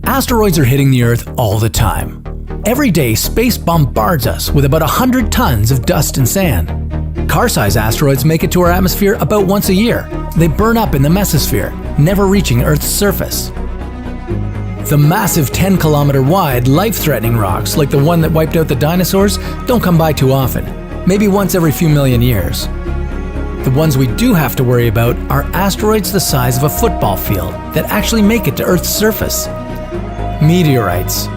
Asteroids are hitting the Earth all the time. Every day, space bombards us with about 100 tons of dust and sand. Car-sized asteroids make it to our atmosphere about once a year. They burn up in the mesosphere, never reaching Earth's surface. The massive 10-kilometer wide, life-threatening rocks, like the one that wiped out the dinosaurs, don't come by too often, maybe once every few million years. The ones we do have to worry about are asteroids the size of a football field that actually make it to Earth's surface. Meteorites.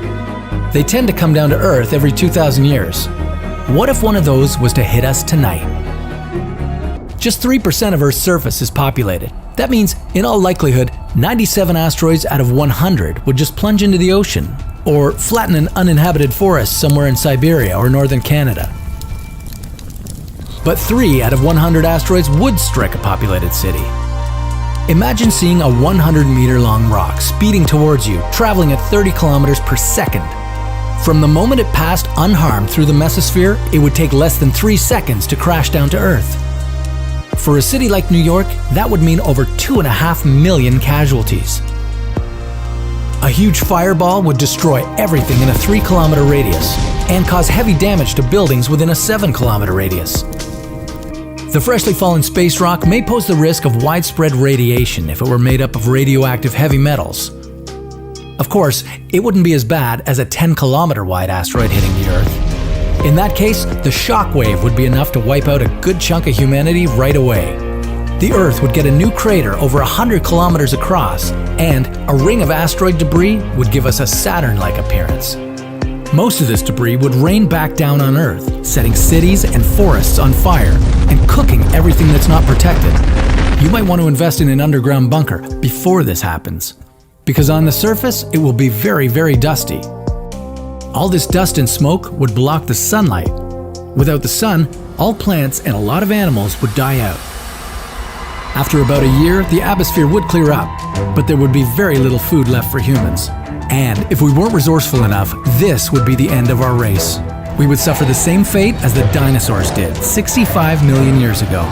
They tend to come down to Earth every 2,000 years. What if one of those was to hit us tonight? Just 3% of Earth's surface is populated. That means, in all likelihood, 97 asteroids out of 100 would just plunge into the ocean, or flatten an uninhabited forest somewhere in Siberia or northern Canada. But 3 out of 100 asteroids would strike a populated city. Imagine seeing a 100-meter-long rock speeding towards you, traveling at 30 kilometers per second. From the moment it passed unharmed through the mesosphere, it would take less than 3 seconds to crash down to Earth. For a city like New York, that would mean over 2.5 million casualties. A huge fireball would destroy everything in a 3-kilometer radius and cause heavy damage to buildings within a 7-kilometer radius. The freshly fallen space rock may pose the risk of widespread radiation if it were made up of radioactive heavy metals. Of course, it wouldn't be as bad as a 10-kilometer wide asteroid hitting the Earth. In that case, the shock wave would be enough to wipe out a good chunk of humanity right away. The Earth would get a new crater over 100 kilometers across, and a ring of asteroid debris would give us a Saturn-like appearance. Most of this debris would rain back down on Earth, setting cities and forests on fire and cooking everything that's not protected. You might want to invest in an underground bunker before this happens, because on the surface it will be very, very dusty. All this dust and smoke would block the sunlight. Without the sun, all plants and a lot of animals would die out. After about a year, the atmosphere would clear up, but there would be very little food left for humans. And if we weren't resourceful enough, this would be the end of our race. We would suffer the same fate as the dinosaurs did 65 million years ago.